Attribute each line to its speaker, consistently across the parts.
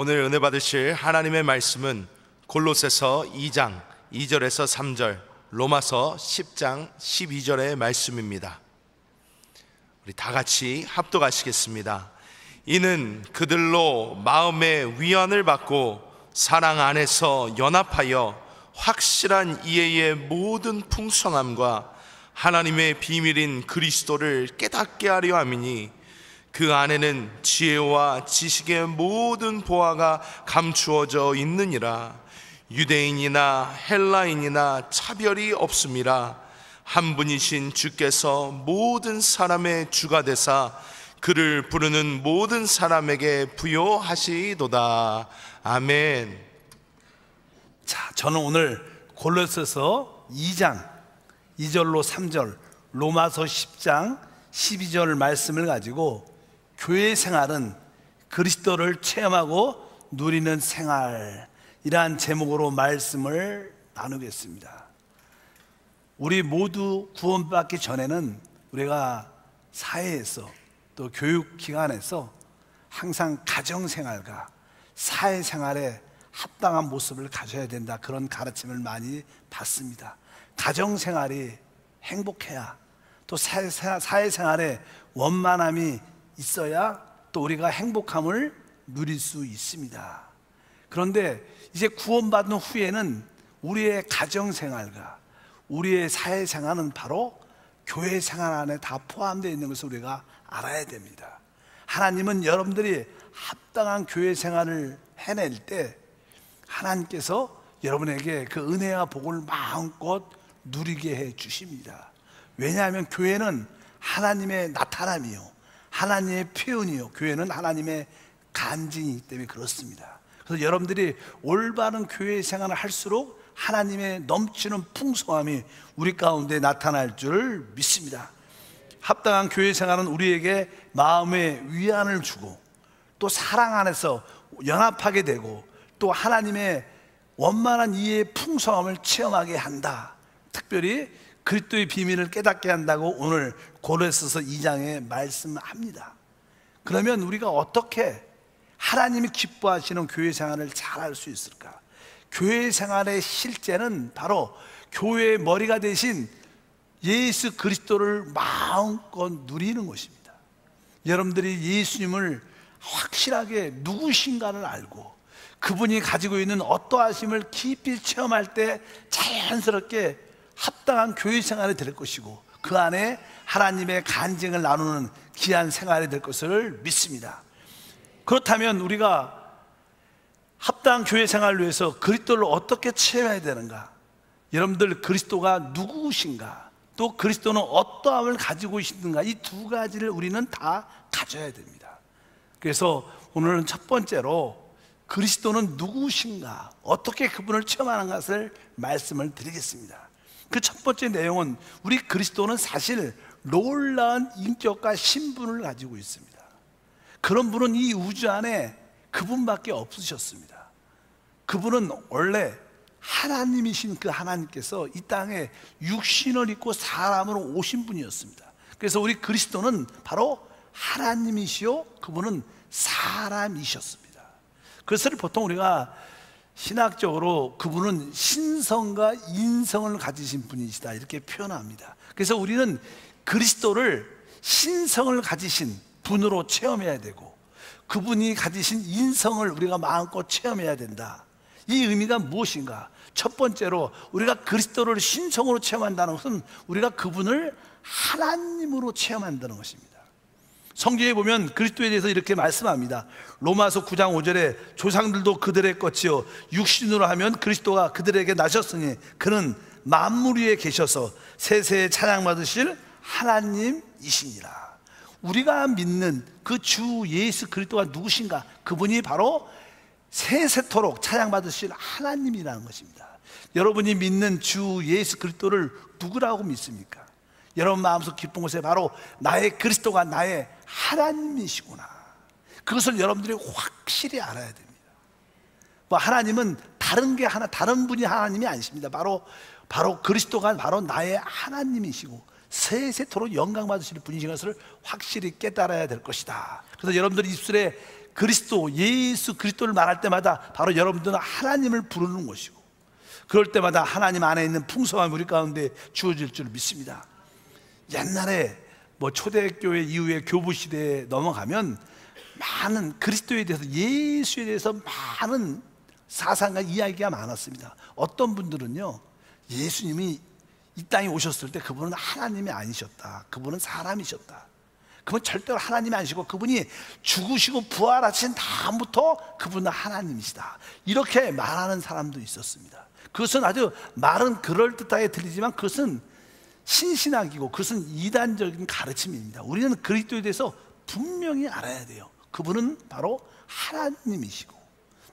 Speaker 1: 오늘 은혜 받으실 하나님의 말씀은 골로새서 2장 2절에서 3절, 로마서 10장 12절의 말씀입니다. 우리 다 같이 합독하시겠습니다. 이는 그들로 마음의 위안을 받고 사랑 안에서 연합하여 확실한 이해의 모든 풍성함과 하나님의 비밀인 그리스도를 깨닫게 하려 함이니, 그 안에는 지혜와 지식의 모든 보화가 감추어져 있느니라. 유대인이나 헬라인이나 차별이 없음이라. 한 분이신 주께서 모든 사람의 주가 되사 그를 부르는 모든 사람에게 부요하시도다. 아멘.
Speaker 2: 자, 저는 오늘 골로새서 2장 2절로 3절, 로마서 10장 12절 말씀을 가지고 교회 생활은 그리스도를 체험하고 누리는 생활이란 제목으로 말씀을 나누겠습니다. 우리 모두 구원받기 전에는 우리가 사회에서 또 교육기관에서 항상 가정생활과 사회생활에 합당한 모습을 가져야 된다, 그런 가르침을 많이 받습니다. 가정생활이 행복해야, 또 사회생활에 원만함이 있어야 또 우리가 행복함을 누릴 수 있습니다. 그런데 이제 구원받은 후에는 우리의 가정생활과 우리의 사회생활은 바로 교회생활 안에 다 포함되어 있는 것을 우리가 알아야 됩니다. 하나님은 여러분들이 합당한 교회생활을 해낼 때 하나님께서 여러분에게 그 은혜와 복을 마음껏 누리게 해 주십니다. 왜냐하면 교회는 하나님의 나타남이요, 하나님의 표현이요, 교회는 하나님의 간증이기 때문에 그렇습니다. 그래서 여러분들이 올바른 교회 생활을 할수록 하나님의 넘치는 풍성함이 우리 가운데 나타날 줄 믿습니다. 합당한 교회 생활은 우리에게 마음의 위안을 주고 또 사랑 안에서 연합하게 되고 또 하나님의 원만한 이해의 풍성함을 체험하게 한다. 특별히 그리스도의 비밀을 깨닫게 한다고 오늘 골로새서 2장에 말씀합니다. 그러면 우리가 어떻게 하나님이 기뻐하시는 교회 생활을 잘 할 수 있을까? 교회 생활의 실제는 바로 교회의 머리가 되신 예수 그리스도를 마음껏 누리는 것입니다. 여러분들이 예수님을 확실하게 누구신가를 알고 그분이 가지고 있는 어떠하심을 깊이 체험할 때 자연스럽게 합당한 교회 생활이 될 것이고 그 안에 하나님의 간증을 나누는 귀한 생활이 될 것을 믿습니다. 그렇다면 우리가 합당한 교회 생활을 위해서 그리스도를 어떻게 체험해야 되는가? 여러분들, 그리스도가 누구신가? 또 그리스도는 어떠함을 가지고 있는가? 이 두 가지를 우리는 다 가져야 됩니다. 그래서 오늘은 첫 번째로 그리스도는 누구신가? 어떻게 그분을 체험하는 것을 말씀을 드리겠습니다. 그 첫 번째 내용은 우리 그리스도는 사실 놀라운 인격과 신분을 가지고 있습니다. 그런 분은 이 우주 안에 그분밖에 없으셨습니다. 그분은 원래 하나님이신 그 하나님께서 이 땅에 육신을 입고 사람으로 오신 분이었습니다. 그래서 우리 그리스도는 바로 하나님이시요 그분은 사람이셨습니다. 그것을 보통 우리가 신학적으로 그분은 신성과 인성을 가지신 분이시다, 이렇게 표현합니다. 그래서 우리는 그리스도를 신성을 가지신 분으로 체험해야 되고 그분이 가지신 인성을 우리가 마음껏 체험해야 된다. 이 의미가 무엇인가? 첫 번째로 우리가 그리스도를 신성으로 체험한다는 것은 우리가 그분을 하나님으로 체험한다는 것입니다. 성경에 보면 그리스도에 대해서 이렇게 말씀합니다. 로마서 9장 5절에 조상들도 그들의 것이요 육신으로 하면 그리스도가 그들에게 나셨으니 그는 만물 위에 계셔서 세세에 찬양받으실 하나님이시니라. 우리가 믿는 그 주 예수 그리스도가 누구신가? 그분이 바로 세세토록 찬양받으실 하나님이라는 것입니다. 여러분이 믿는 주 예수 그리스도를 누구라고 믿습니까? 여러분 마음속 깊은 곳에 바로 나의 그리스도가 나의 하나님이시구나, 그것을 여러분들이 확실히 알아야 됩니다. 하나님은 다른 분이 하나님이 아니십니다. 바로 그리스도가 바로 나의 하나님이시고 세세토록 영광 받으실 분이신 것을 확실히 깨달아야 될 것이다. 그래서 여러분들 입술에 그리스도, 예수 그리스도를 말할 때마다 바로 여러분들은 하나님을 부르는 것이고, 그럴 때마다 하나님 안에 있는 풍성한 우리 가운데 주어질 줄 믿습니다. 옛날에 초대교회 이후에 교부 시대에 넘어가면 많은 그리스도에 대해서, 예수에 대해서 많은 사상과 이야기가 많았습니다. 어떤 분들은요, 예수님이 이 땅에 오셨을 때 그분은 하나님이 아니셨다, 그분은 사람이셨다, 그분 절대로 하나님이 아니시고 그분이 죽으시고 부활하신 다음부터 그분은 하나님이시다, 이렇게 말하는 사람도 있었습니다. 그것은 아주 말은 그럴듯하게 들리지만 그것은 신신학이고 그것은 이단적인 가르침입니다. 우리는 그리스도에 대해서 분명히 알아야 돼요. 그분은 바로 하나님이시고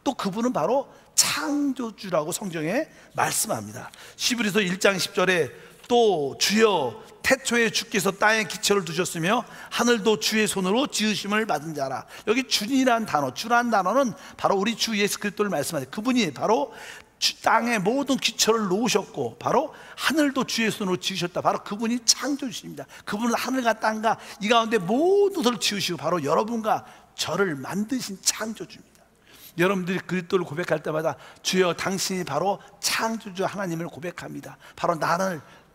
Speaker 2: 또 그분은 바로 창조주라고 성경에 말씀합니다. 히브리서 1장 10절에 또 주여 태초에 주께서 땅에 기초를 두셨으며 하늘도 주의 손으로 지으심을 받은 자라. 여기 주니라는 단어, 주라는 단어는 바로 우리 주 예수 그리스도를 말씀하죠. 그분이 바로 땅에 모든 기초를 놓으셨고 바로 하늘도 주의 손으로 지으셨다. 바로 그분이 창조주십니다. 그분은 하늘과 땅과 이 가운데 모든 것을 지으시고 바로 여러분과 저를 만드신 창조주입니다. 여러분들이 그리스도를 고백할 때마다 주여 당신이 바로 창조주 하나님을 고백합니다. 바로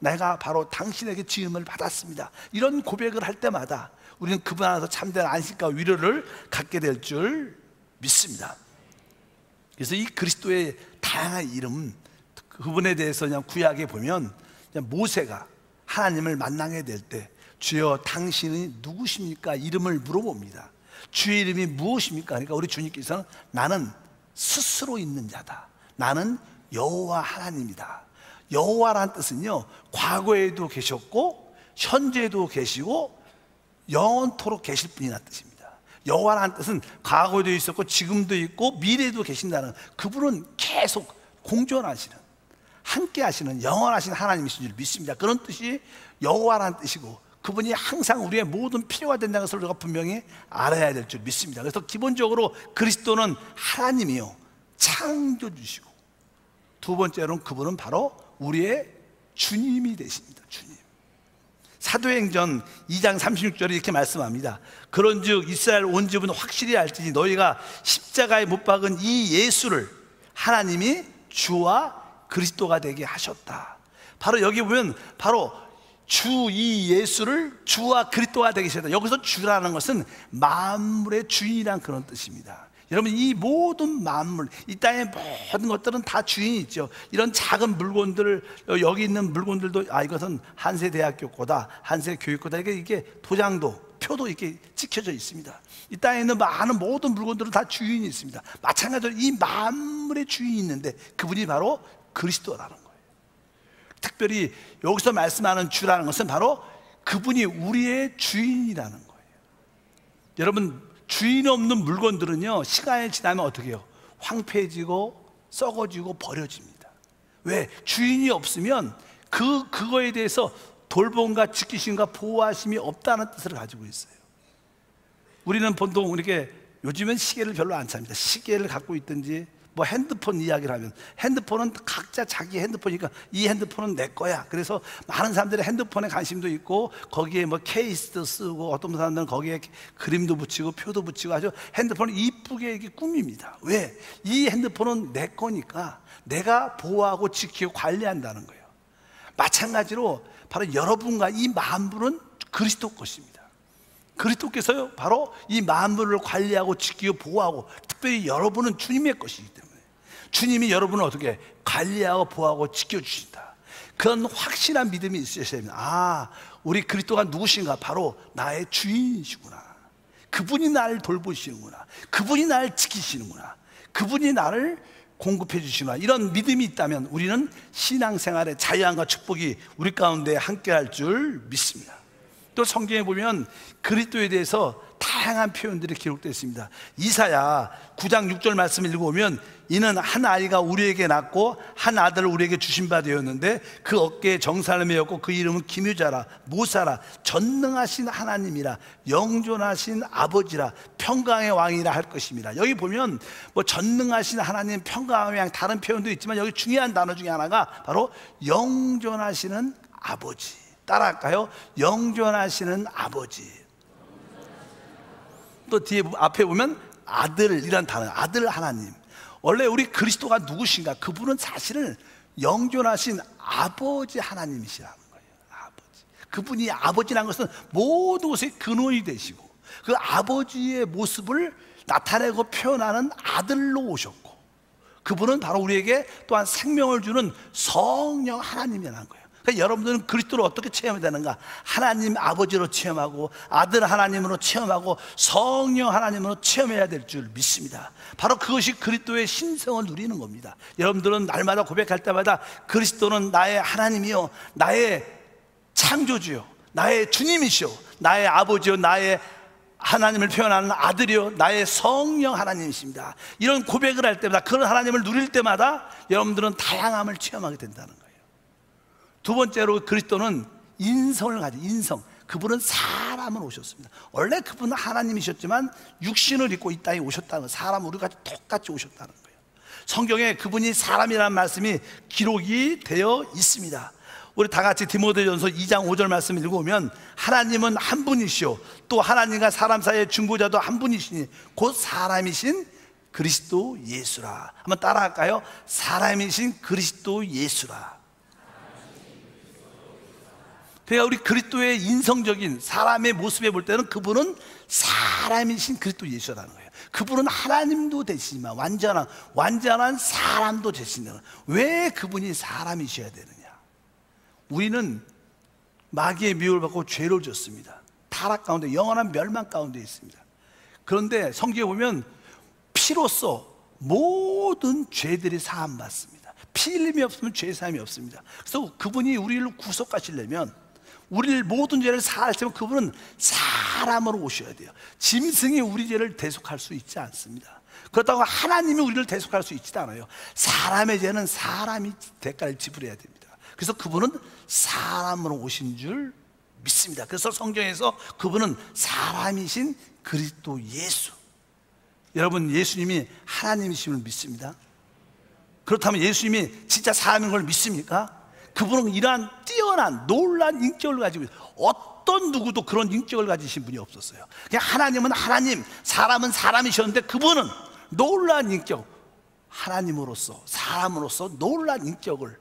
Speaker 2: 내가 바로 당신에게 지음을 받았습니다. 이런 고백을 할 때마다 우리는 그분 안에서 참된 안식과 위로를 갖게 될 줄 믿습니다. 그래서 이 그리스도의 다양한 이름, 그분에 대해서 그냥 구약에 보면 그냥 모세가 하나님을 만나게 될 때 주여 당신이 누구십니까? 이름을 물어봅니다. 주의 이름이 무엇입니까? 그러니까 우리 주님께서는 나는 스스로 있는 자다, 나는 여호와 하나님이다. 여호와라는 뜻은요, 과거에도 계셨고 현재도 계시고 영원토록 계실 분이라는 뜻입니다. 여호와라는 뜻은 과거에도 있었고 지금도 있고 미래에도 계신다는, 그분은 계속 공존하시는, 함께 하시는 영원하신 하나님이신 줄 믿습니다. 그런 뜻이 여호와라는 뜻이고 그분이 항상 우리의 모든 필요가 된다는 것을 우리가 분명히 알아야 될 줄 믿습니다. 그래서 기본적으로 그리스도는 하나님이요 창조주시고, 두 번째로는 그분은 바로 우리의 주님이 되십니다. 주님. 사도행전 2장 36절에 이렇게 말씀합니다. 그런즉 이스라엘 온 집은 확실히 알지니 너희가 십자가에 못 박은 이 예수를 하나님이 주와 그리스도가 되게 하셨다. 바로 여기 보면 바로 주 이 예수를 주와 그리스도가 되게 하셨다. 여기서 주라는 것은 만물의 주인이란 그런 뜻입니다. 여러분, 이 모든 만물, 이 땅의 모든 것들은 다 주인이 있죠. 이런 작은 물건들, 여기 있는 물건들도 이것은 한세대학교 거다, 한세교육 거다, 이게 도장도 표도 이렇게 찍혀져 있습니다. 이 땅에 있는 많은 모든 물건들은 다 주인이 있습니다. 마찬가지로 이 만물의 주인이 있는데 그분이 바로 그리스도라는 거예요. 특별히 여기서 말씀하는 주라는 것은 바로 그분이 우리의 주인이라는 거예요. 여러분, 주인 없는 물건들은요, 시간이 지나면 어떻게 해요? 황폐해지고 썩어지고 버려집니다. 왜? 주인이 없으면 그거에 대해서 돌봄과 지키심과 보호하심이 없다는 뜻을 가지고 있어요. 우리는 보통 이렇게 요즘은 시계를 별로 안 찹니다. 시계를 갖고 있든지 핸드폰 이야기를 하면, 핸드폰은 각자 자기 핸드폰이니까 이 핸드폰은 내 거야. 그래서 많은 사람들이 핸드폰에 관심도 있고 거기에 케이스도 쓰고 어떤 사람들은 거기에 그림도 붙이고 표도 붙이고 아주 핸드폰을 이쁘게 이렇게 꾸밉니다. 왜? 이 핸드폰은 내 거니까 내가 보호하고 지키고 관리한다는 거예요. 마찬가지로 바로 여러분과 이 만물은 그리스도 것입니다. 그리스도께서 바로 이 만물을 관리하고 지키고 보호하고, 특별히 여러분은 주님의 것이기 때문에 주님이 여러분을 어떻게 관리하고 보호하고 지켜주신다. 그런 확실한 믿음이 있으셔야 됩니다. 우리 그리스도가 누구신가? 바로 나의 주인이시구나. 그분이 나를 돌보시는구나. 그분이 나를 지키시는구나. 그분이 나를 공급해 주시구나. 이런 믿음이 있다면 우리는 신앙생활의 자유함과 축복이 우리 가운데 함께할 줄 믿습니다. 또 성경에 보면 그리스도에 대해서 다양한 표현들이 기록되어 있습니다. 이사야 9장 6절 말씀을 읽어보면 이는 한 아이가 우리에게 낳고 한 아들을 우리에게 주신 바 되었는데 그 어깨에 정사를 메었고 그 이름은 기묘자라 모사라 전능하신 하나님이라 영존하신 아버지라 평강의 왕이라 할 것입니다. 여기 보면 전능하신 하나님, 평강의 왕, 다른 표현도 있지만 여기 중요한 단어 중에 하나가 바로 영존하시는 아버지. 따라할까요? 영존하시는 아버지. 또 뒤에 앞에 보면 아들이란 단어, 아들 하나님. 원래 우리 그리스도가 누구신가? 그분은 사실은 영존하신 아버지 하나님이시라는 거예요. 아버지. 그분이 아버지라는 것은 모든 것의 근원이 되시고, 그 아버지의 모습을 나타내고 표현하는 아들로 오셨고, 그분은 바로 우리에게 또한 생명을 주는 성령 하나님이라는 거예요. 그러니까 여러분들은 그리스도를 어떻게 체험해야 되는가? 하나님 아버지로 체험하고, 아들 하나님으로 체험하고, 성령 하나님으로 체험해야 될 줄 믿습니다. 바로 그것이 그리스도의 신성을 누리는 겁니다. 여러분들은 날마다 고백할 때마다 그리스도는 나의 하나님이요, 나의 창조주요, 나의 주님이시요, 나의 아버지요, 나의 하나님을 표현하는 아들이요, 나의 성령 하나님이십니다. 이런 고백을 할 때마다, 그런 하나님을 누릴 때마다 여러분들은 다양함을 체험하게 된다는 거예요. 두 번째로 그리스도는 인성을 가지고, 인성, 그분은 사람으로 오셨습니다. 원래 그분은 하나님이셨지만 육신을 입고 이 땅에 오셨다는 거예요. 사람 우리가 똑같이 오셨다는 거예요. 성경에 그분이 사람이라는 말씀이 기록이 되어 있습니다. 우리 다 같이 디모데전서 2장 5절 말씀을 읽어보면, 하나님은 한 분이시오, 또 하나님과 사람 사이의 중보자도 한 분이시니 곧 사람이신 그리스도 예수라. 한번 따라할까요? 사람이신 그리스도 예수라. 그러니까 우리 그리스도의 인성적인 사람의 모습에 볼 때는 그분은 사람이신 그리스도 예수라는 거예요. 그분은 하나님도 되시지만 완전한 사람도 되시는 거예요. 왜 그분이 사람이셔야 되느냐? 우리는 마귀의 미혹을 받고 죄를 졌습니다. 타락 가운데, 영원한 멸망 가운데 있습니다. 그런데 성경에 보면 피로써 모든 죄들이 사함받습니다. 피 흘림이 없으면 죄 사함이 없습니다. 그래서 그분이 우리를 구속하시려면, 우리를 모든 죄를 사하시면 그분은 사람으로 오셔야 돼요. 짐승이 우리 죄를 대속할 수 있지 않습니다. 그렇다고 하나님이 우리를 대속할 수 있지도 않아요. 사람의 죄는 사람이 대가를 지불해야 됩니다. 그래서 그분은 사람으로 오신 줄 믿습니다. 그래서 성경에서 그분은 사람이신 그리스도 예수. 여러분, 예수님이 하나님이심을 믿습니다. 그렇다면 예수님이 진짜 사람인 걸 믿습니까? 그분은 이러한 뛰어난 놀란 인격을 가지고 있어요. 어떤 누구도 그런 인격을 가지신 분이 없었어요. 그냥 하나님은 하나님, 사람은 사람이셨는데 그분은 놀란 인격, 하나님으로서, 사람으로서 놀란 인격을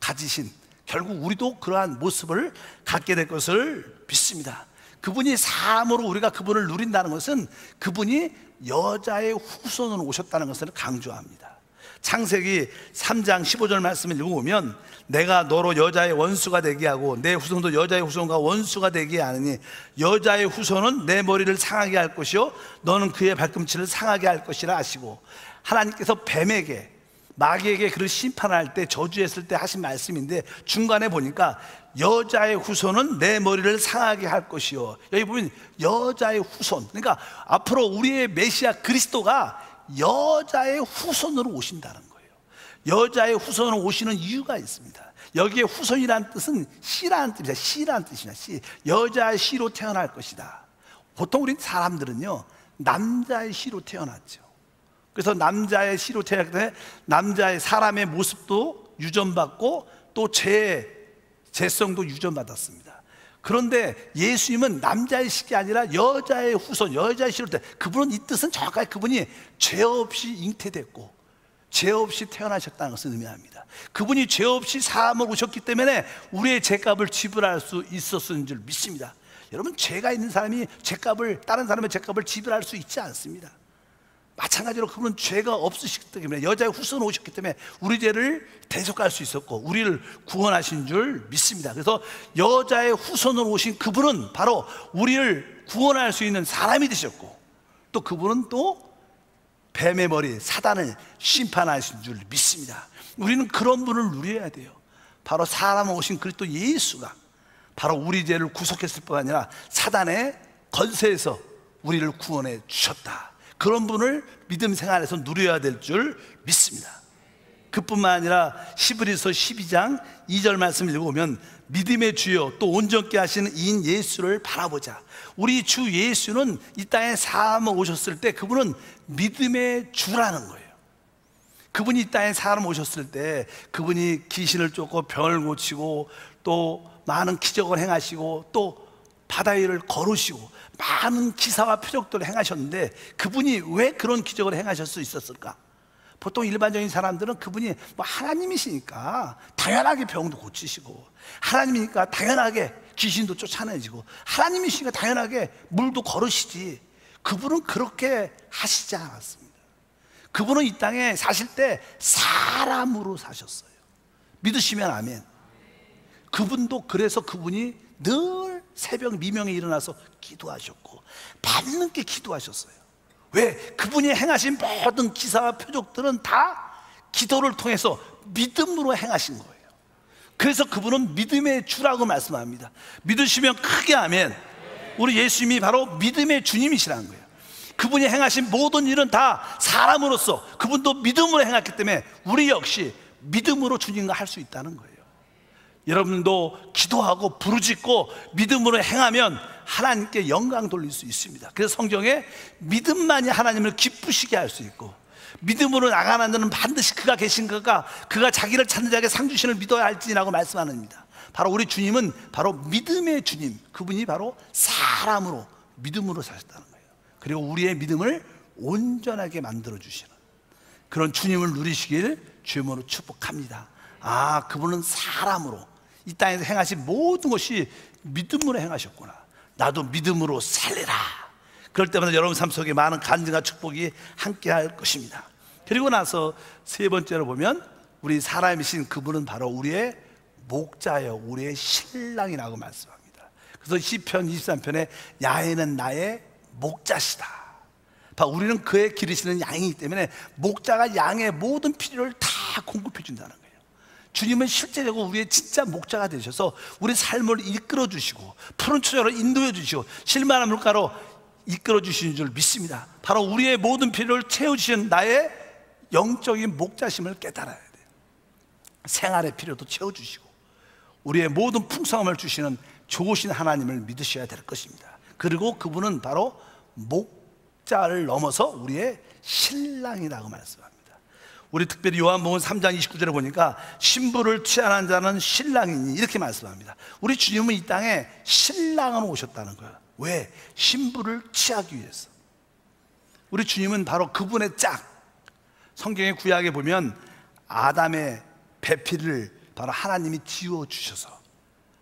Speaker 2: 가지신, 결국 우리도 그러한 모습을 갖게 될 것을 믿습니다. 그분이 사람으로 우리가 그분을 누린다는 것은 그분이 여자의 후손으로 오셨다는 것을 강조합니다. 창세기 3장 15절 말씀을 읽어보면, 내가 너로 여자의 원수가 되게 하고 내 후손도 여자의 후손과 원수가 되게 하느니 여자의 후손은 내 머리를 상하게 할 것이요 너는 그의 발꿈치를 상하게 할 것이라 하시고, 하나님께서 뱀에게, 마귀에게 그를 심판할 때, 저주했을 때 하신 말씀인데, 중간에 보니까 여자의 후손은 내 머리를 상하게 할 것이요, 여기 보면 여자의 후손, 그러니까 앞으로 우리의 메시아 그리스도가 여자의 후손으로 오신다는 거예요. 여자의 후손으로 오시는 이유가 있습니다. 여기에 후손이라는 뜻은 씨라는 뜻입니다. 씨라는 뜻입니다. 씨. 여자의 씨로 태어날 것이다. 보통 우리 사람들은요, 남자의 씨로 태어났죠. 그래서 남자의 씨로 태어났기 때문에 남자의 사람의 모습도 유전받고 또 죄성도 유전받았습니다. 그런데 예수님은 남자의 씨가 아니라 여자의 후손, 여자의 씨로 태어났다. 그분은, 이 뜻은 정확하게 그분이 죄 없이 잉태됐고 죄 없이 태어나셨다는 것을 의미합니다. 그분이 죄 없이 사람을 오셨기 때문에 우리의 죄값을 지불할 수 있었는 줄 믿습니다. 여러분, 죄가 있는 사람이 다른 사람의 죄값을 지불할 수 있지 않습니다. 마찬가지로 그분은 죄가 없으시기 때문에, 여자의 후손으로 오셨기 때문에 우리 죄를 대속할 수 있었고 우리를 구원하신 줄 믿습니다. 그래서 여자의 후손으로 오신 그분은 바로 우리를 구원할 수 있는 사람이 되셨고, 또 그분은 또 뱀의 머리 사단을 심판하신 줄 믿습니다. 우리는 그런 분을 누려야 돼요. 바로 사람으로 오신 그리스도 예수가 바로 우리 죄를 구속했을 뿐 아니라 사단의 건세에서 우리를 구원해 주셨다. 그런 분을 믿음 생활에서 누려야 될 줄 믿습니다. 그뿐만 아니라 히브리서 12장 2절 말씀을 읽어보면, 믿음의 주요 또 온전케 하시는 이인 예수를 바라보자. 우리 주 예수는 이 땅에 사람을 오셨을 때 그분은 믿음의 주라는 거예요. 그분이 이 땅에 사람 오셨을 때 그분이 귀신을 쫓고 병을 고치고 또 많은 기적을 행하시고 또 바다 위를 걸으시고 많은 기사와 표적들을 행하셨는데 그분이 왜 그런 기적을 행하실 수 있었을까? 보통 일반적인 사람들은 그분이 뭐 하나님이시니까 당연하게 병도 고치시고, 하나님이니까 당연하게 귀신도 쫓아내지고, 하나님이시니까 당연하게 물도 걸으시지. 그분은 그렇게 하시지 않았습니다. 그분은 이 땅에 사실 때 사람으로 사셨어요. 믿으시면 아멘. 그분도 그래서 그분이 늘 새벽 미명에 일어나서 기도하셨고 밤늦게 기도하셨어요. 왜? 그분이 행하신 모든 기사와 표적들은 다 기도를 통해서 믿음으로 행하신 거예요. 그래서 그분은 믿음의 주라고 말씀합니다. 믿으시면 크게 아멘. 우리 예수님이 바로 믿음의 주님이시라는 거예요. 그분이 행하신 모든 일은 다 사람으로서 그분도 믿음으로 행했기 때문에 우리 역시 믿음으로 주님과 할 수 있다는 거예요. 여러분도 기도하고 부르짖고 믿음으로 행하면 하나님께 영광 돌릴 수 있습니다. 그래서 성경에 믿음만이 하나님을 기쁘시게 할 수 있고, 믿음으로 나가는 자는 반드시 그가 계신 그가 자기를 찾는 자에게 상 주시는 믿어야 할지라고 말씀합니다. 바로 우리 주님은 바로 믿음의 주님, 그분이 바로 사람으로 믿음으로 사셨다는 거예요. 그리고 우리의 믿음을 온전하게 만들어 주시는 그런 주님을 누리시길 주님으로 축복합니다. 아, 그분은 사람으로 이 땅에서 행하신 모든 것이 믿음으로 행하셨구나. 나도 믿음으로 살리라. 그럴 때마다 여러분 삶 속에 많은 간증과 축복이 함께 할 것입니다. 그리고 나서 세 번째로 보면 우리 사람이신 그분은 바로 우리의 목자여 우리의 신랑이라고 말씀합니다. 그래서 시편 23편에 야훼는 나의 목자시다. 우리는 그의 기르시는 양이기 때문에 목자가 양의 모든 필요를 다 공급해 준다는 거예요. 주님은 실제적으로 우리의 진짜 목자가 되셔서 우리 삶을 이끌어 주시고 푸른 초장으로 인도해 주시고 실만한 물가로 이끌어 주시는 줄 믿습니다. 바로 우리의 모든 필요를 채워주시는 나의 영적인 목자심을 깨달아야 돼요. 생활의 필요도 채워주시고 우리의 모든 풍성함을 주시는 좋으신 하나님을 믿으셔야 될 것입니다. 그리고 그분은 바로 목자를 넘어서 우리의 신랑이라고 말씀합니다. 우리 특별히 요한복음 3장 29절에 보니까 신부를 취하는 자는 신랑이니 이렇게 말씀합니다. 우리 주님은 이 땅에 신랑으로 오셨다는 거예요. 왜? 신부를 취하기 위해서. 우리 주님은 바로 그분의 짝. 성경의 구약에 보면 아담의 배필을 바로 하나님이 지워주셔서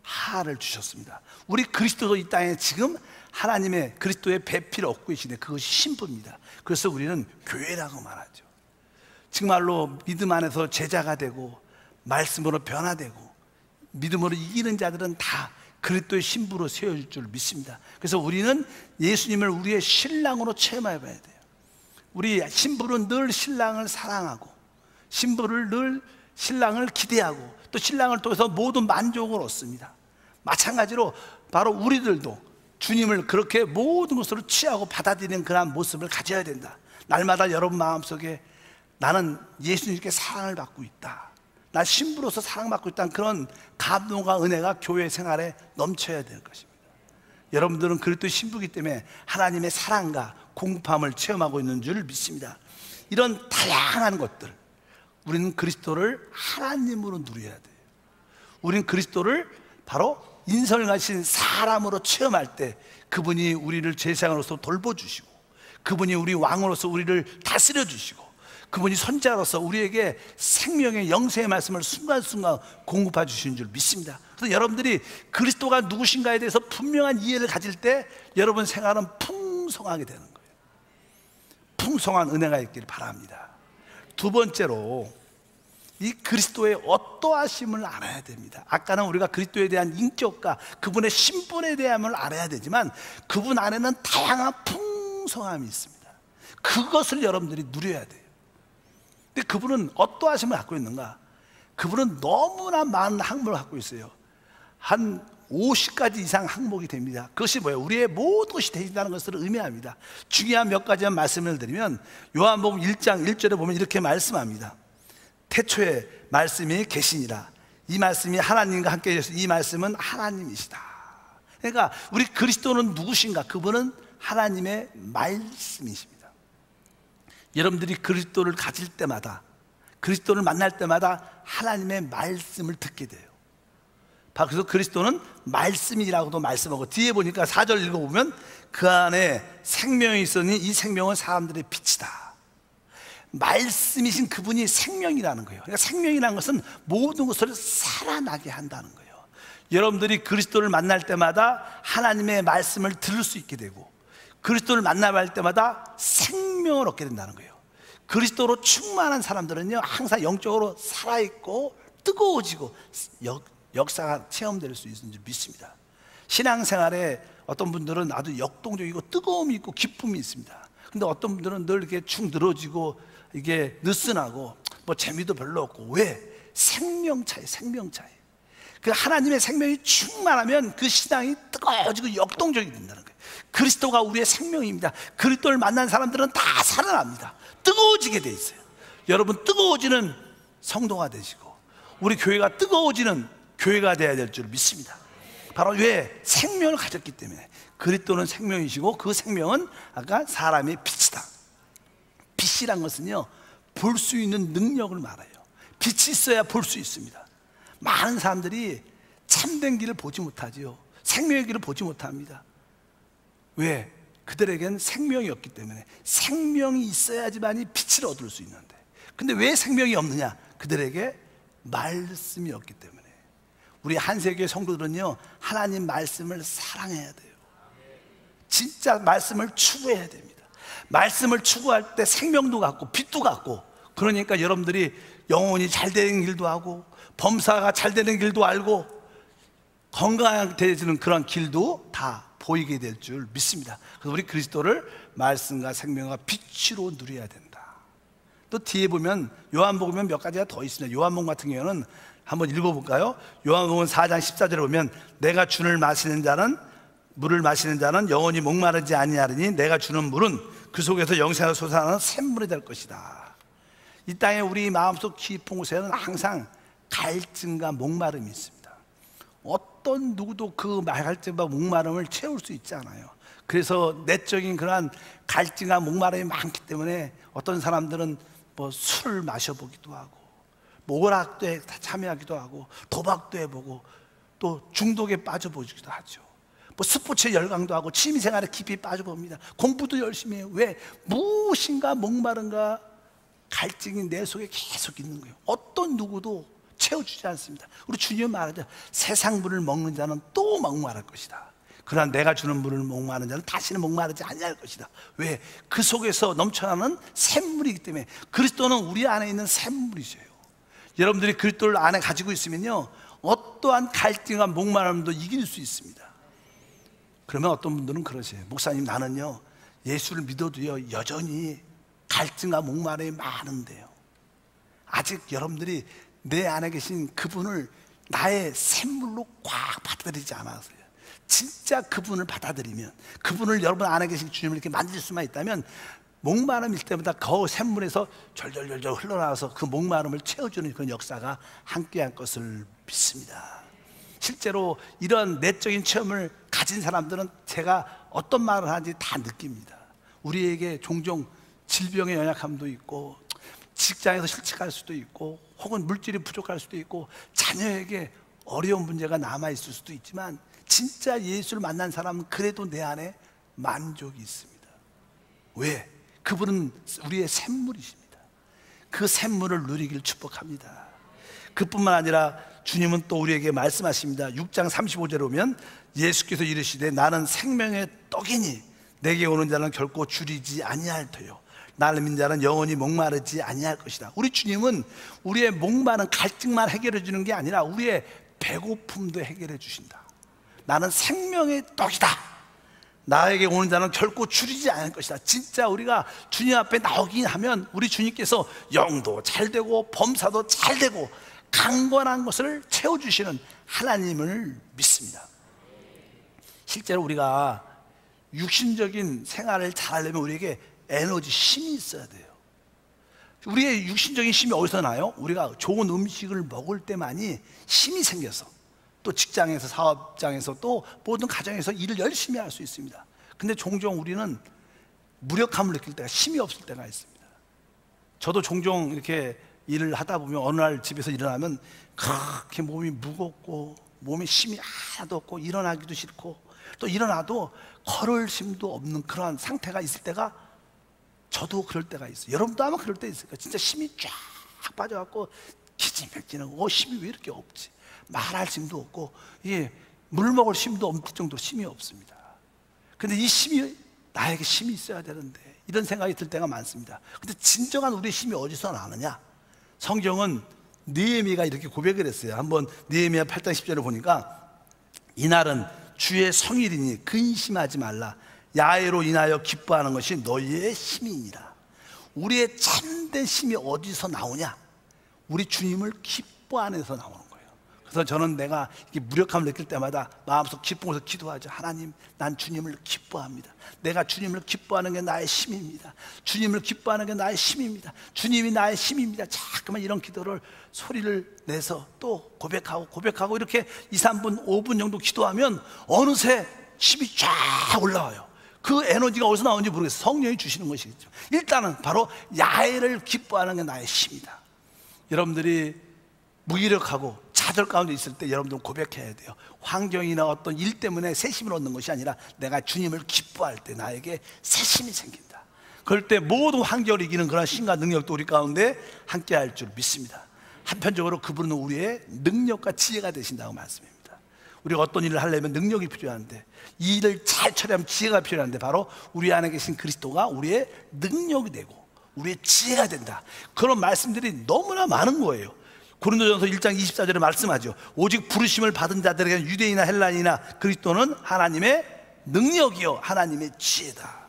Speaker 2: 하를 주셨습니다. 우리 그리스도도 이 땅에 지금 하나님의 그리스도의 배필을 얻고 계시는데 그것이 신부입니다. 그래서 우리는 교회라고 말하죠. 정말로 믿음 안에서 제자가 되고 말씀으로 변화되고 믿음으로 이기는 자들은 다 그리스도의 신부로 세워질 줄 믿습니다. 그래서 우리는 예수님을 우리의 신랑으로 체험해 봐야 돼요. 우리 신부는 늘 신랑을 사랑하고 신부를 늘 신랑을 기대하고 또 신랑을 통해서 모든 만족을 얻습니다. 마찬가지로 바로 우리들도 주님을 그렇게 모든 것으로 취하고 받아들이는 그러한 모습을 가져야 된다. 날마다 여러분 마음속에 나는 예수님께 사랑을 받고 있다, 나 신부로서 사랑받고 있다는 그런 감동과 은혜가 교회 생활에 넘쳐야 될 것입니다. 여러분들은 그리스도의 신부이기 때문에 하나님의 사랑과 공급함을 체험하고 있는 줄 믿습니다. 이런 다양한 것들, 우리는 그리스도를 하나님으로 누려야 돼요. 우리는 그리스도를 바로 인성하신 사람으로 체험할 때 그분이 우리를 제사장으로서 돌보주시고 그분이 우리 왕으로서 우리를 다스려 주시고 그분이 선자로서 우리에게 생명의 영생의 말씀을 순간순간 공급해 주시는 줄 믿습니다. 그래서 여러분들이 그리스도가 누구신가에 대해서 분명한 이해를 가질 때 여러분 생활은 풍성하게 되는 거예요. 풍성한 은혜가 있기를 바랍니다. 두 번째로 이 그리스도의 어떠하심을 알아야 됩니다. 아까는 우리가 그리스도에 대한 인격과 그분의 신분에 대함을 알아야 되지만 그분 안에는 다양한 풍성함이 있습니다. 그것을 여러분들이 누려야 돼요. 근데 그분은 어떠하심을 갖고 있는가? 그분은 너무나 많은 항목을 갖고 있어요. 한 50가지 이상 항목이 됩니다. 그것이 뭐예요? 우리의 모든 것이 되신다는 것을 의미합니다. 중요한 몇 가지만 말씀을 드리면 요한복음 1장 1절에 보면 이렇게 말씀합니다. 태초에 말씀이 계시니라. 이 말씀이 하나님과 함께 계셔서 이 말씀은 하나님이시다. 그러니까 우리 그리스도는 누구신가? 그분은 하나님의 말씀이십니다. 여러분들이 그리스도를 가질 때마다, 그리스도를 만날 때마다 하나님의 말씀을 듣게 돼요. 바로 그래서 그리스도는 말씀이라고도 말씀하고, 뒤에 보니까 4절 읽어보면 그 안에 생명이 있으니 이 생명은 사람들의 빛이다. 말씀이신 그분이 생명이라는 거예요. 그러니까 생명이라는 것은 모든 것을 살아나게 한다는 거예요. 여러분들이 그리스도를 만날 때마다 하나님의 말씀을 들을 수 있게 되고, 그리스도를 만나볼 때마다 생명을 얻게 된다는 거예요. 그리스도로 충만한 사람들은요, 항상 영적으로 살아있고 뜨거워지고 역사가 체험될 수 있는 줄 믿습니다. 신앙생활에 어떤 분들은 아주 역동적이고 뜨거움이 있고 기쁨이 있습니다. 근데 어떤 분들은 늘 이렇게 축 늘어지고 이게 느슨하고 뭐 재미도 별로 없고. 왜? 생명 차이. 그 하나님의 생명이 충만하면 그 신앙이 뜨거워지고 역동적이 된다는 거예요. 그리스도가 우리의 생명입니다. 그리스도를 만난 사람들은 다 살아납니다. 뜨거워지게 돼 있어요. 여러분, 뜨거워지는 성도가 되시고 우리 교회가 뜨거워지는 교회가 되어야 될 줄 믿습니다. 바로 왜? 생명을 가졌기 때문에. 그리스도는 생명이시고 그 생명은 아까 사람의 빛이다. 빛이란 것은요, 볼 수 있는 능력을 말해요. 빛이 있어야 볼 수 있습니다. 많은 사람들이 참된 길을 보지 못하지요. 생명의 길을 보지 못합니다. 왜? 그들에겐 생명이 없기 때문에. 생명이 있어야지만이 빛을 얻을 수 있는데, 근데 왜 생명이 없느냐? 그들에게 말씀이 없기 때문에. 우리 한세교회 성도들은요, 하나님 말씀을 사랑해야 돼요. 진짜 말씀을 추구해야 됩니다. 말씀을 추구할 때 생명도 갖고 빛도 갖고, 그러니까 여러분들이 영혼이 잘 되는 길도 하고 범사가 잘 되는 길도 알고 건강해지는 그런 길도 다 보이게 될 줄 믿습니다. 그래서 우리 그리스도를 말씀과 생명과 빛으로 누려야 된다. 또 뒤에 보면 요한복음에 몇 가지가 더 있습니다. 요한복음 같은 경우는 한번 읽어볼까요? 요한복음 4장 14절에 보면 내가 주를 마시는 자는, 물을 마시는 자는 영원히 목마르지 아니하리니 내가 주는 물은 그 속에서 영생을 솟아나는 샘물이 될 것이다. 이 땅에 우리 마음속 깊은 곳에는 항상 갈증과 목마름이 있습니다. 어떤 누구도 그 갈증과 목마름을 채울 수 있지 않아요. 그래서 내적인 그러한 갈증과 목마름이 많기 때문에 어떤 사람들은 뭐 술을 마셔보기도 하고, 뭐 오락도에 참여하기도 하고, 도박도 해보고, 또 중독에 빠져보기도 하죠. 뭐 스포츠에 열광도 하고 취미생활에 깊이 빠져봅니다. 공부도 열심히 해요. 왜? 무엇인가 목마른가 갈증이 내 속에 계속 있는 거예요. 어떤 누구도 채워주지 않습니다. 우리 주님 말하죠. 세상 물을 먹는 자는 또 목마를 것이다. 그러나 내가 주는 물을 목마른 자는 다시는 목마르지 아니할 것이다. 왜? 그 속에서 넘쳐나는 샘물이기 때문에. 그리스도는 우리 안에 있는 샘물이세요. 여러분들이 그리스도를 안에 가지고 있으면요, 어떠한 갈증과 목마름도 이길 수 있습니다. 그러면 어떤 분들은 그러세요. 목사님, 나는요 예수를 믿어도요 여전히 갈증과 목마름이 많은데요, 아직 여러분들이 내 안에 계신 그분을 나의 샘물로 꽉 받아들이지 않아서요. 진짜 그분을 받아들이면, 그분을 여러분 안에 계신 주님을 이렇게 만질 수만 있다면 목마름일 때마다 그 샘물에서 절절절절 흘러나와서 그 목마름을 채워주는 그런 역사가 함께한 것을 믿습니다. 실제로 이런 내적인 체험을 가진 사람들은 제가 어떤 말을 하는지 다 느낍니다. 우리에게 종종 질병의 연약함도 있고, 직장에서 실직할 수도 있고, 혹은 물질이 부족할 수도 있고, 자녀에게 어려운 문제가 남아있을 수도 있지만, 진짜 예수를 만난 사람은 그래도 내 안에 만족이 있습니다. 왜? 그분은 우리의 샘물이십니다. 그 샘물을 누리길 축복합니다. 그뿐만 아니라 주님은 또 우리에게 말씀하십니다. 6장 35절에 보면 예수께서 이르시되 나는 생명의 떡이니 내게 오는 자는 결코 줄이지 아니할 터요 나를 믿는 자는 영원히 목마르지 아니할 것이다. 우리 주님은 우리의 목마른 갈증만 해결해 주는 게 아니라 우리의 배고픔도 해결해 주신다. 나는 생명의 떡이다. 나에게 오는 자는 결코 줄이지 않을 것이다. 진짜 우리가 주님 앞에 나오긴 하면 우리 주님께서 영도 잘 되고 범사도 잘 되고 강건한 것을 채워주시는 하나님을 믿습니다. 실제로 우리가 육신적인 생활을 잘하려면 우리에게 에너지, 힘이 있어야 돼요. 우리의 육신적인 힘이 어디서 나요? 우리가 좋은 음식을 먹을 때만이 힘이 생겨서, 또 직장에서, 사업장에서, 또 모든 가정에서 일을 열심히 할 수 있습니다. 근데 종종 우리는 무력함을 느낄 때가, 힘이 없을 때가 있습니다. 저도 종종 이렇게 일을 하다 보면 어느 날 집에서 일어나면 그렇게 몸이 무겁고 몸에 힘이 하나도 없고 일어나기도 싫고 또 일어나도 걸을 힘도 없는 그러한 상태가 있을 때가 저도 그럴 때가 있어요. 여러분도 아마 그럴 때 있을 거예요. 진짜 힘이 쫙 빠져갖고 기진맥진하고 힘이 왜 이렇게 없지? 말할 힘도 없고 물 먹을 힘도 없을 정도로 힘이 없습니다. 근데 이 힘이 나에게 힘이 있어야 되는데 이런 생각이 들 때가 많습니다. 근데 진정한 우리의 힘이 어디서 나느냐? 성경은 느헤미야가 이렇게 고백을 했어요. 한번 느헤미야 8장 10절을 보니까 이날은 주의 성일이니 근심하지 말라. 야외로 인하여 기뻐하는 것이 너희의 힘이니라. 우리의 참된 힘이 어디서 나오냐? 우리 주님을 기뻐하는 데서 나오는 거예요. 그래서 저는 내가 이렇게 무력함을 느낄 때마다 마음속 기쁨에서 기도하죠. 하나님, 난 주님을 기뻐합니다. 내가 주님을 기뻐하는 게 나의 힘입니다. 주님을 기뻐하는 게 나의 힘입니다. 주님이 나의 힘입니다. 자꾸만 이런 기도를 소리를 내서 또 고백하고 이렇게 2, 3분, 5분 정도 기도하면 어느새 힘이 쫙 올라와요. 그 에너지가 어디서 나오는지 모르겠어요. 성령이 주시는 것이겠죠. 일단은 바로 야훼를 기뻐하는 게 나의 힘이다. 여러분들이 무기력하고 좌절 가운데 있을 때 여러분들은 고백해야 돼요. 환경이나 어떤 일 때문에 새 힘을 얻는 것이 아니라 내가 주님을 기뻐할 때 나에게 새 힘이 생긴다. 그럴 때 모든 환경을 이기는 그런 힘과 능력도 우리 가운데 함께 할 줄 믿습니다. 한편적으로 그분은 우리의 능력과 지혜가 되신다고 말씀입니다. 우리가 어떤 일을 하려면 능력이 필요한데 이 일을 잘 처리하면 지혜가 필요한데 바로 우리 안에 계신 그리스도가 우리의 능력이 되고 우리의 지혜가 된다. 그런 말씀들이 너무나 많은 거예요. 고린도전서 1장 24절에 말씀하죠. 오직 부르심을 받은 자들에게는 유대인이나 헬라인이나 그리스도는 하나님의 능력이요 하나님의 지혜다.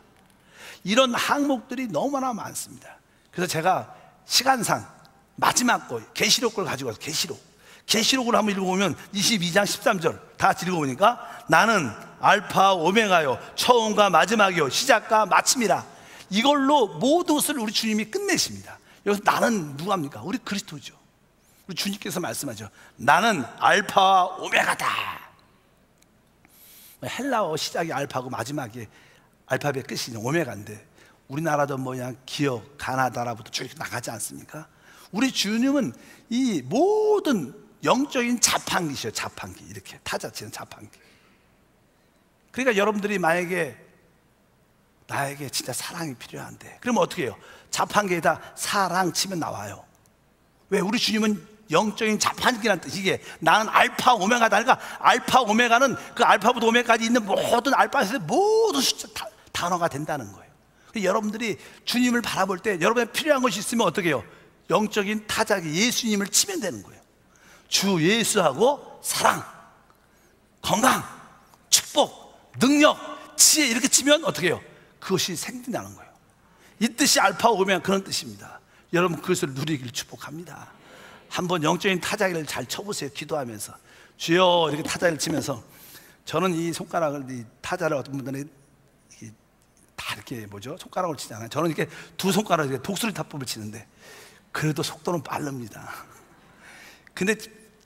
Speaker 2: 이런 항목들이 너무나 많습니다. 그래서 제가 시간상 마지막 거 계시록 걸 가지고 와서 계시록을 한번 읽어보면 22장 13절 다 같이 읽어보니까 나는 알파 오메가요 처음과 마지막이요 시작과 마침이라. 이걸로 모든 것을 우리 주님이 끝내십니다. 여기서 나는 누구합니까? 우리 그리스도죠. 우리 주님께서 말씀하죠. 나는 알파와 오메가다. 헬라어 시작이 알파고 마지막이 알파벳 끝이 오메가인데 우리나라도 뭐냐 기억, 가나다라부터 쭉 나가지 않습니까? 우리 주님은 이 모든 영적인 자판기시요. 자판기. 이렇게 타자치는 자판기. 그러니까 여러분들이 만약에 나에게 진짜 사랑이 필요한데 그러면 어떻게 해요? 자판기에다 사랑 치면 나와요. 왜? 우리 주님은 영적인 자판기라는 뜻. 이게 나는 알파 오메가다. 그러니까 알파 오메가는 그 알파부터 오메가까지 있는 모든 알파벳의 모든 숫자 단어가 된다는 거예요. 여러분들이 주님을 바라볼 때 여러분의 필요한 것이 있으면 어떻게 해요? 영적인 타자기 예수님을 치면 되는 거예요. 주 예수하고 사랑, 건강, 축복, 능력, 지혜 이렇게 치면 어떻게 해요? 그것이 생긴다는 거예요. 이 뜻이 알파 오메가 그런 뜻입니다. 여러분 그것을 누리기를 축복합니다. 한번 영적인 타자기를 잘 쳐보세요. 기도하면서 주여 이렇게 타자기를 치면서 저는 이 손가락을 이 타자를 어떤 분들은 다 이렇게 손가락으로 치잖아요. 저는 이렇게 두 손가락에 독수리 타법을 치는데 그래도 속도는 빠릅니다. 근데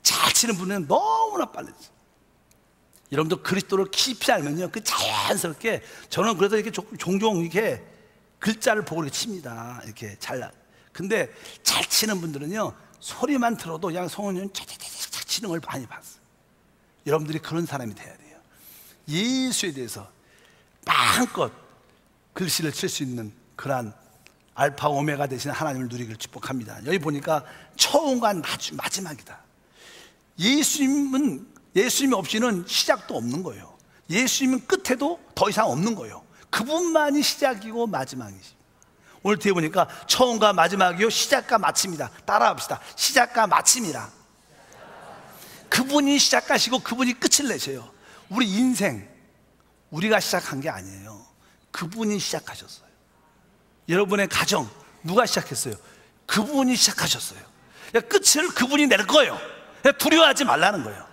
Speaker 2: 잘 치는 분은 너무나 빨라져. 여러분도 그리스도를 깊이 알면요, 그 자연스럽게 저는 그래서 이렇게 종종 이렇게 글자를 보고 이렇게 칩니다. 이렇게 잘. 근데 잘 치는 분들은요, 소리만 들어도 그냥 성원님 착착착착 치는 걸 많이 봤어요. 여러분들이 그런 사람이 돼야 돼요. 예수에 대해서 마음껏 글씨를 칠 수 있는 그러한 알파 오메가 되신 하나님을 누리기를 축복합니다. 여기 보니까 처음과 마지막이다. 예수님 없이는 시작도 없는 거예요. 예수님은 끝에도 더 이상 없는 거예요. 그분만이 시작이고 마지막이십니다. 오늘 뒤에 보니까 처음과 마지막이요 시작과 마침이다. 따라합시다. 시작과 마침이라. 그분이 시작하시고 그분이 끝을 내세요. 우리 인생 우리가 시작한 게 아니에요. 그분이 시작하셨어요. 여러분의 가정 누가 시작했어요? 그분이 시작하셨어요. 끝을 그분이 낼 거예요. 두려워하지 말라는 거예요.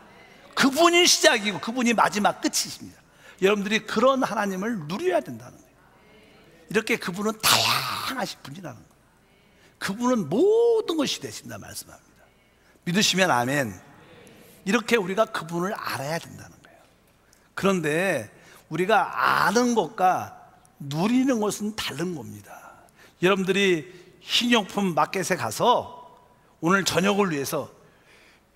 Speaker 2: 그분이 시작이고 그분이 마지막 끝이십니다. 여러분들이 그런 하나님을 누려야 된다는 거예요. 이렇게 그분은 다양하신 분이라는 거예요. 그분은 모든 것이 되신다 말씀합니다. 믿으시면 아멘. 이렇게 우리가 그분을 알아야 된다는 거예요. 그런데 우리가 아는 것과 누리는 것은 다른 겁니다. 여러분들이 신용품 마켓에 가서 오늘 저녁을 위해서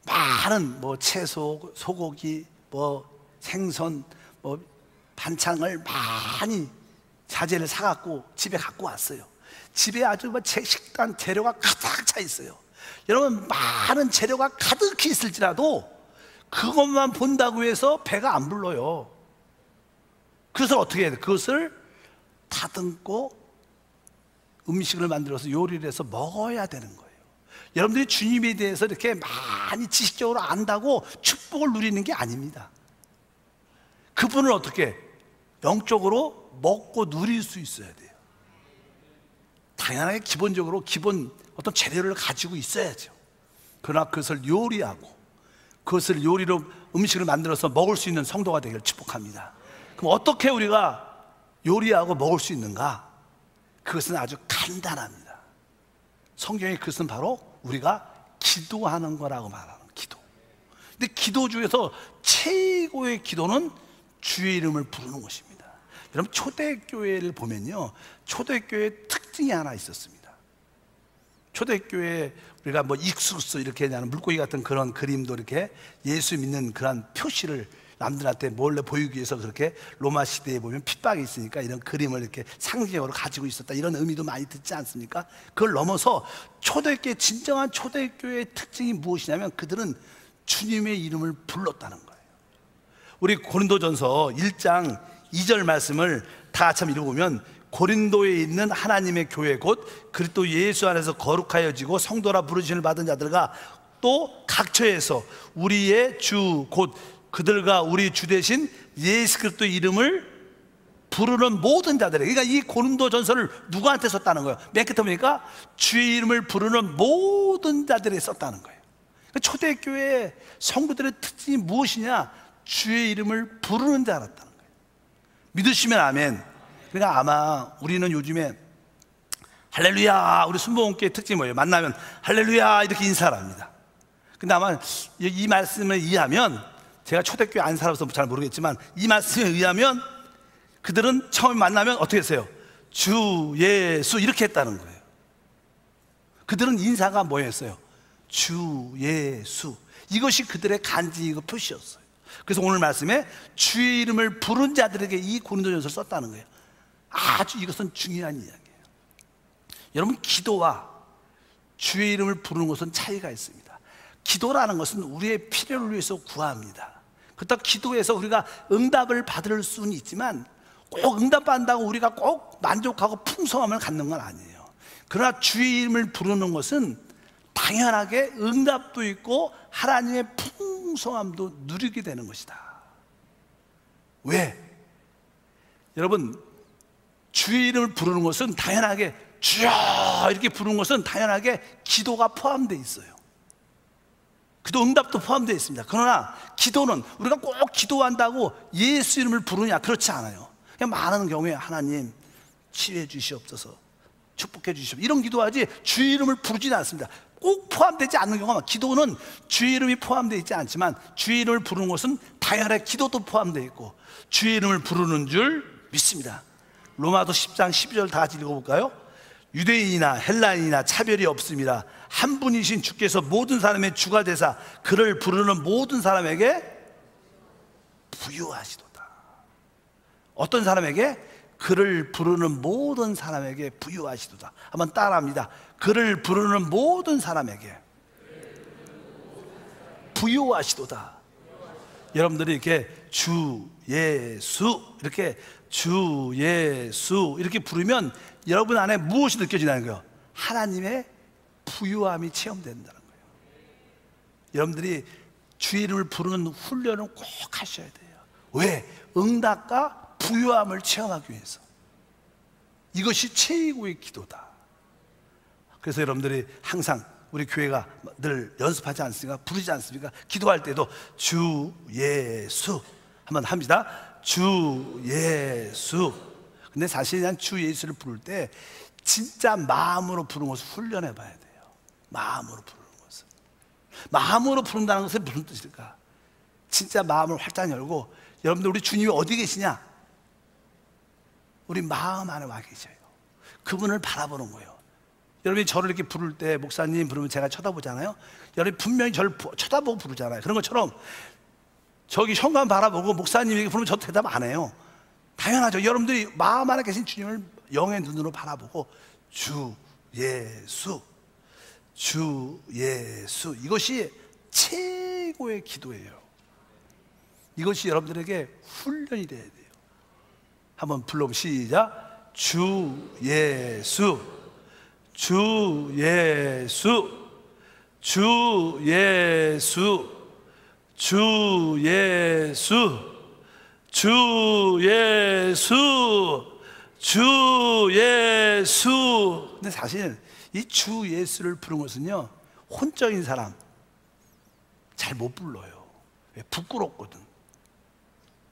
Speaker 2: 많은 뭐 채소, 소고기, 뭐 생선, 뭐 반찬을 많이 자재를 사갖고 집에 갖고 왔어요. 집에 아주 뭐 식단 재료가 가득 차 있어요. 여러분, 많은 재료가 가득히 있을지라도 그것만 본다고 해서 배가 안 불러요. 그래서 어떻게 해야 돼? 그것을 다듬고 음식을 만들어서 요리를 해서 먹어야 되는 거예요. 여러분들이 주님에 대해서 이렇게 많이 지식적으로 안다고 축복을 누리는 게 아닙니다. 그분을 어떻게 영적으로 먹고 누릴 수 있어야 돼요. 당연하게 기본적으로 기본 어떤 재료를 가지고 있어야죠. 그러나 그것을 요리하고 그것을 요리로 음식을 만들어서 먹을 수 있는 성도가 되기를 축복합니다. 그럼 어떻게 우리가 요리하고 먹을 수 있는가? 그것은 아주 간단합니다. 성경의 그것은 바로 우리가 기도하는 거라고 말하는 기도. 근데 기도 중에서 최고의 기도는 주의 이름을 부르는 것입니다. 여러분, 초대교회를 보면요, 초대교회의 특징이 하나 있었습니다. 초대교회 우리가 뭐 익수수 이렇게 하는 물고기 같은 그런 그림도 이렇게 예수 믿는 그런 표시를 남들한테 몰래 보이기 위해서 그렇게 로마 시대에 보면 핍박이 있으니까 이런 그림을 이렇게 상징적으로 가지고 있었다, 이런 의미도 많이 듣지 않습니까? 그걸 넘어서 초대교회, 진정한 초대교회의 특징이 무엇이냐면 그들은 주님의 이름을 불렀다는 거예요. 우리 고린도전서 1장 2절 말씀을 다 같이 한번 읽어보면, 고린도에 있는 하나님의 교회 곧 그리스도 예수 안에서 거룩하여지고 성도라 부르심을 받은 자들과 또 각처에서 우리의 주 곧 그들과 우리 주 대신 예수 그리스도 이름을 부르는 모든 자들에게, 그러니까 이 고린도 전서를 누구한테 썼다는 거예요? 맨 끝에 보니까 주의 이름을 부르는 모든 자들에게 썼다는 거예요. 그러니까 초대교회 성도들의 특징이 무엇이냐? 주의 이름을 부르는 자였다는 거예요. 믿으시면 아멘. 그러니까 아마 우리는 요즘에 할렐루야, 우리 순복음교회 특징이 뭐예요? 만나면 할렐루야 이렇게 인사를 합니다. 근데 아마 이 말씀을 이해하면, 제가 초대교회 안 살아서 잘 모르겠지만 이 말씀에 의하면 그들은 처음 만나면 어떻게 했어요? 주 예수 이렇게 했다는 거예요. 그들은 인사가 뭐였어요? 주 예수. 이것이 그들의 간직이고 표시였어요. 그래서 오늘 말씀에 주의 이름을 부른 자들에게 이 고린도전서를 썼다는 거예요. 아주 이것은 중요한 이야기예요. 여러분, 기도와 주의 이름을 부르는 것은 차이가 있습니다. 기도라는 것은 우리의 필요를 위해서 구합니다. 그렇다고 기도해서 우리가 응답을 받을 수는 있지만 꼭 응답받는다고 우리가 꼭 만족하고 풍성함을 갖는 건 아니에요. 그러나 주의 이름을 부르는 것은 당연하게 응답도 있고 하나님의 풍성함도 누리게 되는 것이다. 왜? 여러분, 주의 이름을 부르는 것은 당연하게 주여 이렇게 부르는 것은 당연하게 기도가 포함되어 있어요. 기도 응답도 포함되어 있습니다. 그러나 기도는 우리가 꼭 기도한다고 예수 이름을 부르냐? 그렇지 않아요. 그냥 많은 경우에 하나님 치유해 주시옵소서, 축복해 주시옵소서 이런 기도하지 주의 이름을 부르지는 않습니다. 꼭 포함되지 않는 경우가 많아요. 기도는 주의 이름이 포함되어 있지 않지만 주의 이름을 부르는 것은 당연하게 기도도 포함되어 있고 주의 이름을 부르는 줄 믿습니다. 로마서 10장 12절 다 같이 읽어볼까요? 유대인이나 헬라인이나 차별이 없습니다. 한 분이신 주께서 모든 사람의 주가 되사 그를 부르는 모든 사람에게 부유하시도다. 어떤 사람에게? 그를 부르는 모든 사람에게 부유하시도다. 한번 따라합니다. 그를 부르는 모든 사람에게 부유하시도다. 여러분들이 이렇게 주 예수 이렇게 주 예수 이렇게 부르면 여러분 안에 무엇이 느껴지나는 거예요? 하나님의 부유함이 체험된다는 거예요. 여러분들이 주의 이름을 부르는 훈련을 꼭 하셔야 돼요. 왜? 응답과 부유함을 체험하기 위해서. 이것이 최고의 기도다. 그래서 여러분들이 항상 우리 교회가 늘 연습하지 않습니까? 부르지 않습니까? 기도할 때도 주 예수 한번 합니다. 주 예수. 근데 사실 난 주 예수를 부를 때 진짜 마음으로 부르는 것을 훈련해 봐야 돼요. 마음으로 부르는 것을. 마음으로 부른다는 것은 무슨 뜻일까? 진짜 마음을 활짝 열고, 여러분들 우리 주님이 어디 계시냐? 우리 마음 안에 와 계셔요. 그분을 바라보는 거예요. 여러분이 저를 이렇게 부를 때 목사님 부르면 제가 쳐다보잖아요. 여러분이 분명히 저를 쳐다보고 부르잖아요. 그런 것처럼 저기 현관 바라보고 목사님에게 부르면 저도 대답 안 해요. 당연하죠. 여러분들이 마음 안에 계신 주님을 영의 눈으로 바라보고 주 예수, 주 예수, 이것이 최고의 기도예요. 이것이 여러분들에게 훈련이 돼야 돼요. 한번 불러보면 시작. 주 예수, 주 예수, 주 예수, 주 예수, 주 예수, 주 예수. 근데 사실 이 주 예수를 부르는 것은요, 혼적인 사람 잘 못 불러요. 왜? 부끄럽거든.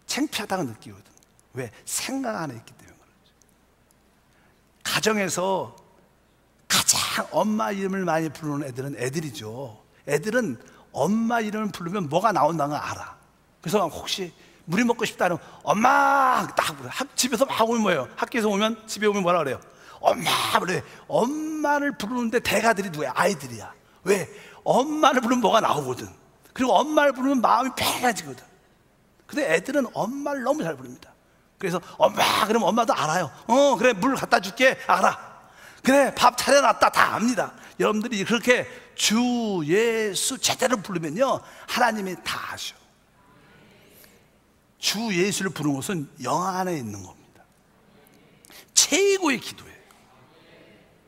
Speaker 2: 창피하다고 느끼거든. 왜? 생각 안에 있기 때문에 그렇죠. 가정에서 가장 엄마 이름을 많이 부르는 애들은 애들이죠. 애들은 엄마 이름을 부르면 뭐가 나온다는 걸 알아. 그래서 혹시 물이 먹고 싶다 그러면 엄마 딱 부르요. 집에서 막 오면 뭐예요? 학교에서 오면 집에 오면 뭐라 그래요? 엄마 그래. 엄마를 부르는데 대가들이 누구야? 아이들이야. 왜? 엄마를 부르면 뭐가 나오거든. 그리고 엄마를 부르면 마음이 편해지거든. 근데 애들은 엄마를 너무 잘 부릅니다. 그래서 엄마 그러면 엄마도 알아요. 그래 물 갖다 줄게. 알아. 그래 밥 차려놨다. 다 압니다. 여러분들이 그렇게 주 예수 제대로 부르면요, 하나님이 다 아셔. 주 예수를 부르는 것은 영 안에 있는 겁니다. 최고의 기도예요.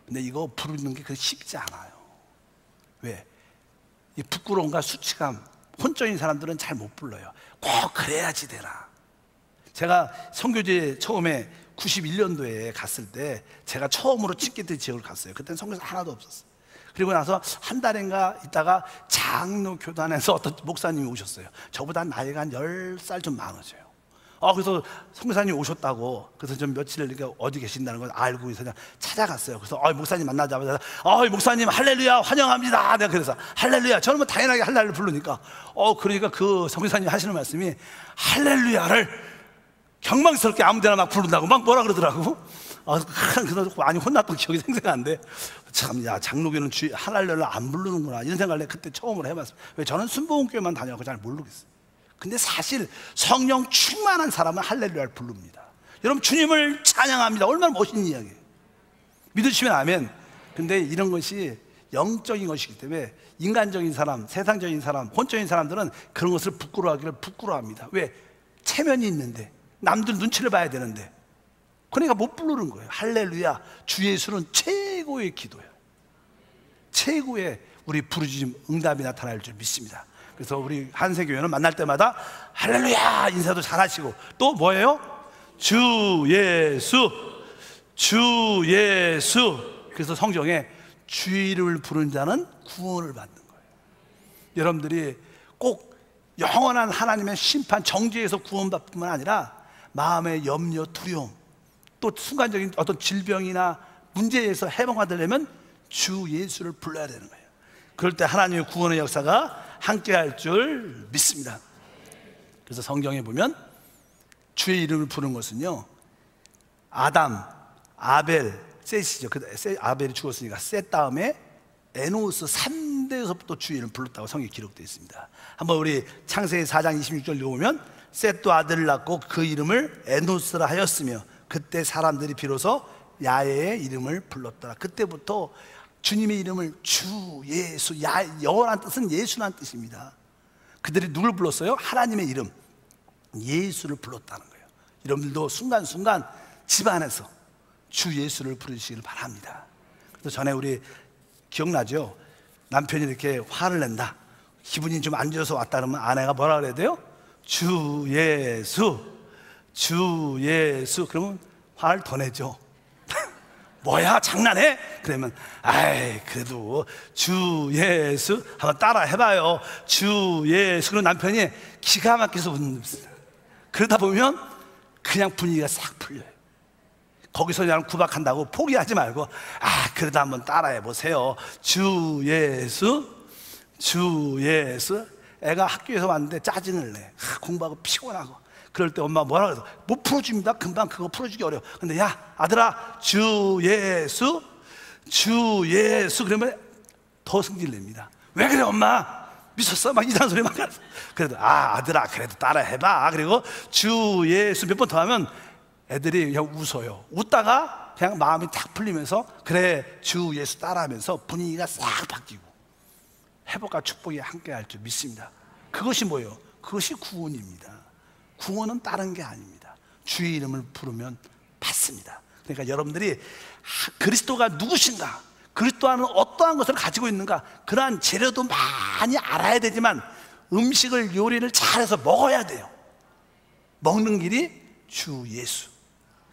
Speaker 2: 근데 이거 부르는 게 그렇게 쉽지 않아요. 왜? 이 부끄러움과 수치감, 혼적인 사람들은 잘 못 불러요. 꼭 그래야지 되나. 제가 선교제 처음에 91년도에 갔을 때 제가 처음으로 찌개들 지역을 갔어요. 그때는 선교사 하나도 없었어요. 그리고 나서 한 달인가 있다가 장로 교단에서 어떤 목사님이 오셨어요. 저보다 나이가 한 10살 좀 많으세요. 그래서 선교사님이 오셨다고, 그래서 좀 며칠 이렇게 어디 계신다는 걸 알고 있어서 그냥 찾아갔어요. 그래서 목사님 만나자마자 목사님 할렐루야 환영합니다. 내가 그래서 할렐루야. 저는 뭐 당연하게 할렐루야 부르니까 그러니까 그 선교사님 하시는 말씀이 할렐루야를 경망스럽게 아무데나 막 부른다고 막 뭐라 그러더라고. 그래서 많이 혼났던 기억이 생생한데, 참, 야, 장로교는 할렐루야를 안 부르는구나 이런 생각을 그때 처음으로 해봤어요. 왜? 저는 순복음교회만 다녀서 잘 모르겠어요. 근데 사실 성령 충만한 사람은 할렐루야를 부릅니다. 여러분 주님을 찬양합니다. 얼마나 멋있는 이야기예요. 믿으시면 아멘. 근데 이런 것이 영적인 것이기 때문에 인간적인 사람, 세상적인 사람, 혼적인 사람들은 그런 것을 부끄러워합니다. 왜? 체면이 있는데, 남들 눈치를 봐야 되는데, 그러니까 못 부르는 거예요. 할렐루야, 주 예수는 최고의 기도예요. 최고의 우리 부르짖음 응답이 나타날 줄 믿습니다. 그래서 우리 한세교회는 만날 때마다 할렐루야 인사도 잘하시고, 또 뭐예요? 주 예수, 주 예수. 그래서 성경에 주의 이름을 부르는 자는 구원을 받는 거예요. 여러분들이 꼭 영원한 하나님의 심판 정죄에서 구원받을 뿐만 아니라 마음의 염려, 두려움, 또 순간적인 어떤 질병이나 문제에서 해방받으려면 주 예수를 불러야 되는 거예요. 그럴 때 하나님의 구원의 역사가 함께 할 줄 믿습니다. 그래서 성경에 보면 주의 이름을 부르는 것은요, 아담, 아벨, 셋이죠. 아벨이 죽었으니까 셋 다음에 에노스 3대에서부터 주의 이름을 불렀다고 성경에 기록되어 있습니다. 한번 우리 창세기 4장 26절 읽어보면 셋도 아들을 낳고 그 이름을 에노스라 하였으며 그때 사람들이 비로소 야훼의 이름을 불렀더라. 그때부터 주님의 이름을 주 예수, 영원한 뜻은 예수라는 뜻입니다. 그들이 누굴 불렀어요? 하나님의 이름 예수를 불렀다는 거예요. 여러분들도 순간순간 집안에서 주 예수를 부르시길 바랍니다. 그래서 전에 우리 기억나죠? 남편이 이렇게 화를 낸다, 기분이 좀 안 좋아서 왔다 그러면 아내가 뭐라 그래야 돼요? 주 예수, 주 예수. 그러면 화를 더 내죠. 뭐야 장난해? 그러면 그래도 주 예수 한번 따라 해봐요. 주 예수. 그럼 남편이 기가 막혀서 웃습니다. 그러다 보면 그냥 분위기가 싹 풀려요. 거기서 그냥 구박한다고 포기하지 말고 그래도 한번 따라해 보세요. 주 예수, 주 예수. 애가 학교에서 왔는데 짜증을 내. 공부하고 피곤하고. 그럴 때 엄마 뭐라 그래서 못 풀어줍니다. 금방 그거 풀어주기 어려워. 근데 야 아들아, 주 예수, 주 예수 그러면 더 승질냅니다. 왜 그래 엄마? 미쳤어? 막 이상한 소리 막. 그래도 아들아 그래도 따라 해봐. 그리고 주 예수 몇 번 더 하면 애들이 그냥 웃어요. 웃다가 그냥 마음이 탁 풀리면서 그래 주 예수 따라하면서 분위기가 싹 바뀌고 회복과 축복이 함께 할 줄 믿습니다. 그것이 뭐예요? 그것이 구원입니다. 구원은 다른 게 아닙니다. 주의 이름을 부르면 받습니다. 그러니까 여러분들이 그리스도가 누구신가, 그리스도 안은 어떠한 것을 가지고 있는가, 그러한 재료도 많이 알아야 되지만 음식을 요리를 잘해서 먹어야 돼요. 먹는 길이 주 예수.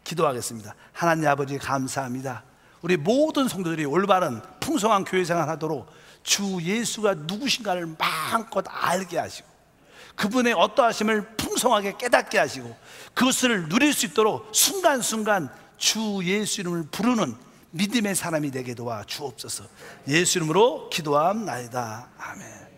Speaker 2: 기도하겠습니다. 하나님 아버지 감사합니다. 우리 모든 성도들이 올바른 풍성한 교회 생활 하도록 주 예수가 누구신가를 마음껏 알게 하시고 그분의 어떠하심을 풍성하게 깨닫게 하시고 그것을 누릴 수 있도록 순간순간 주 예수 이름을 부르는 믿음의 사람이 되게 도와 주옵소서. 예수 이름으로 기도함나이다. 아멘.